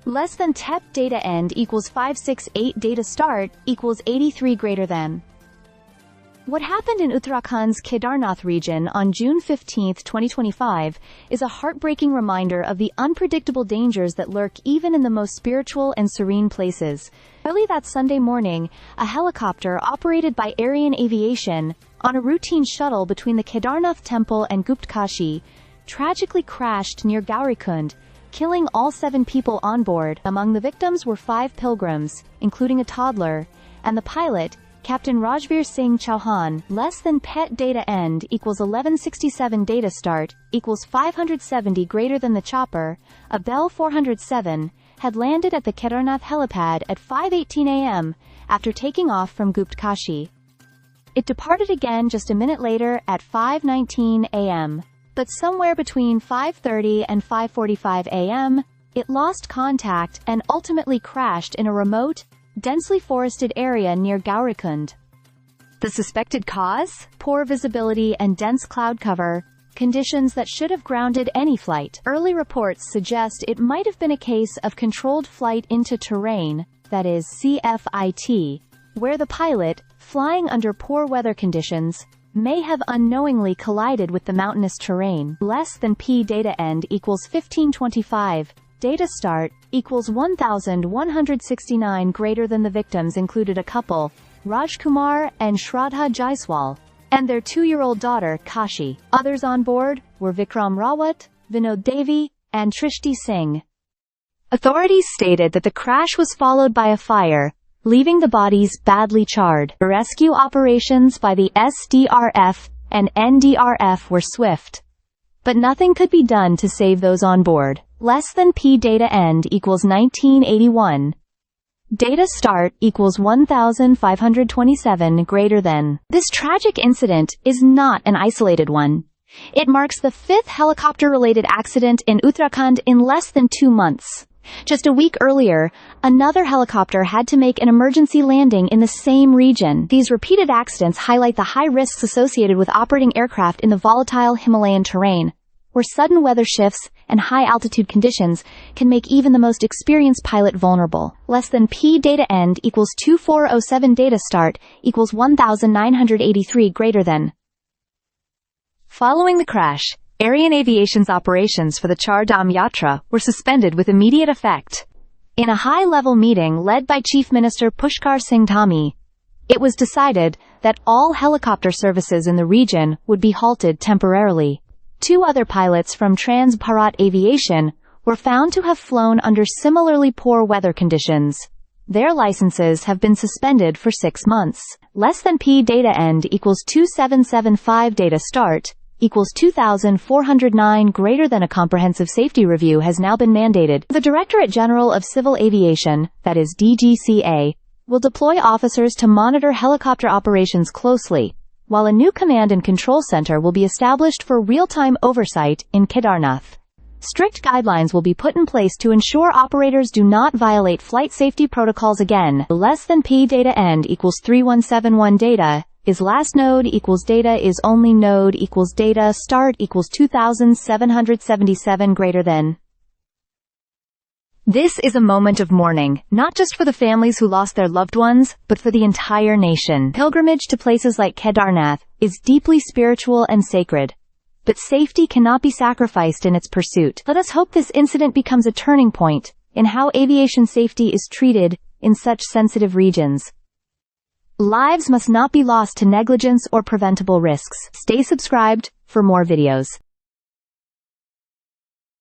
Less than TEP data end equals 568 data start equals 83 greater than. What happened in Uttarakhand's Kedarnath region on June 15, 2025, is a heartbreaking reminder of the unpredictable dangers that lurk even in the most spiritual and serene places. Early that Sunday morning, a helicopter operated by Aviation, on a routine shuttle between the Kedarnath temple and Guptkashi, tragically crashed near Gaurikund, killing all 7 people on board. Among the victims were 5 pilgrims, including a toddler, and the pilot, Captain Rajveer Singh Chauhan. Less than PET data end equals 1167 data start equals 570 greater than the chopper, a Bell 407, had landed at the Kedarnath helipad at 5:18 a.m. after taking off from Guptkashi. It departed again just a minute later at 5:19 a.m. But somewhere between 5:30 and 5:45 a.m., it lost contact and ultimately crashed in a remote, densely forested area near Gaurikund. The suspected cause? Poor visibility and dense cloud cover, conditions that should have grounded any flight. Early reports suggest it might have been a case of controlled flight into terrain, that is CFIT, where the pilot, flying under poor weather conditions, may have unknowingly collided with the mountainous terrain. Less than P data end equals 1525. Data start equals 1169 greater than. The victims included a couple, Rajkumar and Shraddha Jaiswal, and their 2-year-old daughter, Kashi. Others on board were Vikram Rawat, Vinod Devi, and Trishti Singh. Authorities stated that the crash was followed by a fire, leaving the bodies badly charred. Rescue operations by the SDRF and NDRF were swift, but nothing could be done to save those on board. Less than P data end equals 1981. Data start equals 1527 greater than. This tragic incident is not an isolated one. It marks the 5th helicopter-related accident in Uttarakhand in less than 2 months. Just a week earlier, another helicopter had to make an emergency landing in the same region. These repeated accidents highlight the high risks associated with operating aircraft in the volatile Himalayan terrain, where sudden weather shifts and high-altitude conditions can make even the most experienced pilot vulnerable. Less than P data end equals 2407 data start equals 1983 greater than. Following the crash, Aviation's operations for the Char Dham Yatra were suspended with immediate effect. In a high-level meeting led by Chief Minister Pushkar Singh Dhami, it was decided that all helicopter services in the region would be halted temporarily. 2 other pilots from Trans Bharat Aviation were found to have flown under similarly poor weather conditions. Their licenses have been suspended for 6 months. Less than P data end equals 2775 data start equals 2409 greater than. A comprehensive safety review has now been mandated. The Directorate General of Civil Aviation, that is DGCA, will deploy officers to monitor helicopter operations closely, while a new command and control center will be established for real-time oversight in Kedarnath. Strict guidelines will be put in place to ensure operators do not violate flight safety protocols again. Less than P data end equals 3171 data is last node equals data is only node equals data start equals 2777 greater than. This is a moment of mourning, not just for the families who lost their loved ones, but for the entire nation. Pilgrimage to places like Kedarnath is deeply spiritual and sacred, but safety cannot be sacrificed in its pursuit. Let us hope this incident becomes a turning point in how aviation safety is treated in such sensitive regions. Lives must not be lost to negligence or preventable risks. Stay subscribed for more videos.